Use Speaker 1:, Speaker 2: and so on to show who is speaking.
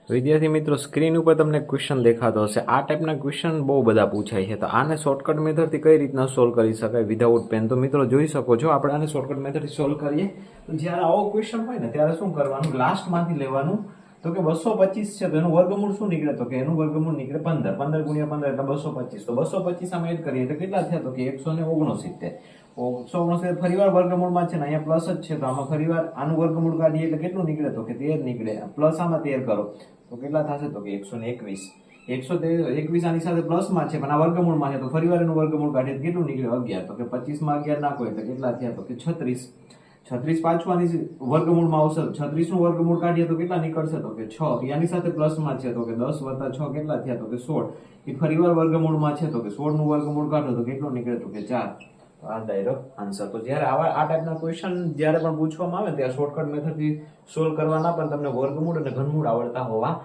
Speaker 1: વિદ્યાર્થી મિત્રો, સ્ક્રીન ઉપર તમને ક્વેશ્ચન દેખાતો હશે. આ ટાઈપના ક્વેશ્ચન બહુ બધા પૂછાય છે. તો આને શોર્ટકટ મેથડથી કઈ રીતના સોલ્વ કરી શકાય વિધાઉટ પેન? તો મિત્રો જોઈ શકો છો, આપણે આને શોર્ટકટ મેથડથી સોલ્વ કરીએ. તો જ્યારે આવો ક્વેશ્ચન હોય ને ત્યારે શું કરવાનું? લાસ્ટમાંથી લેવાનું. તો કે 225 છે તો એનું વર્ગમૂળ શું નીકળે? તો કે એનું વર્ગમૂળ નીકળે 15. 15 ગુણ્યા 15 એટલે 225. તો 225 આમાં એડ કરીએ તો કેટલા થયા? તો કે 169. 169 ફરીવાર વર્ગમૂળમાં છે ને, અહીંયા પ્લસ જ છે તો આમાં ફરીવાર આનું વર્ગમૂળ કાઢીએ એટલે કેટલું નીકળે? તો કે 13 નીકળે. પ્લસ આમાં 13 કરો તો કેટલા થશે? તો કે 121. 121 આની સાથે પ્લસમાં છે પણ આ વર્ગમૂળમાં છે તો ફરીવાર એનું વર્ગમૂળ કાઢીએ કેટલું નીકળે? 11. તો કે 25 માં 11 નાખો એટલે કેટલા થયા? તો કે 36. 36 પાછું આની વર્ગમૂળમાં આવશે. 36 નું વર્ગમૂળ કાઢીએ તો કેટલા નીકળશે? તો કે 6. આની સાથે પ્લસમાં છે તો કે 10 વત્તા 6 કેટલા થયા? તો કે 16. એ ફરીવાર વર્ગમૂળમાં છે તો કે 16 નું વર્ગમૂળ કાઢો તો કેટલું નીકળે? તો કે 4. તો આ ડાયરેક્ટ આન્સર. તો જ્યારે આ ટાઈપના ક્વેશ્ચન જ્યારે પણ પૂછવામાં આવે ત્યારે શોર્ટકટ મેથડથી સોલ્વ કરવાના પણ તમને વર્ગમૂળ અને ઘનમૂળ આવડતા હોવા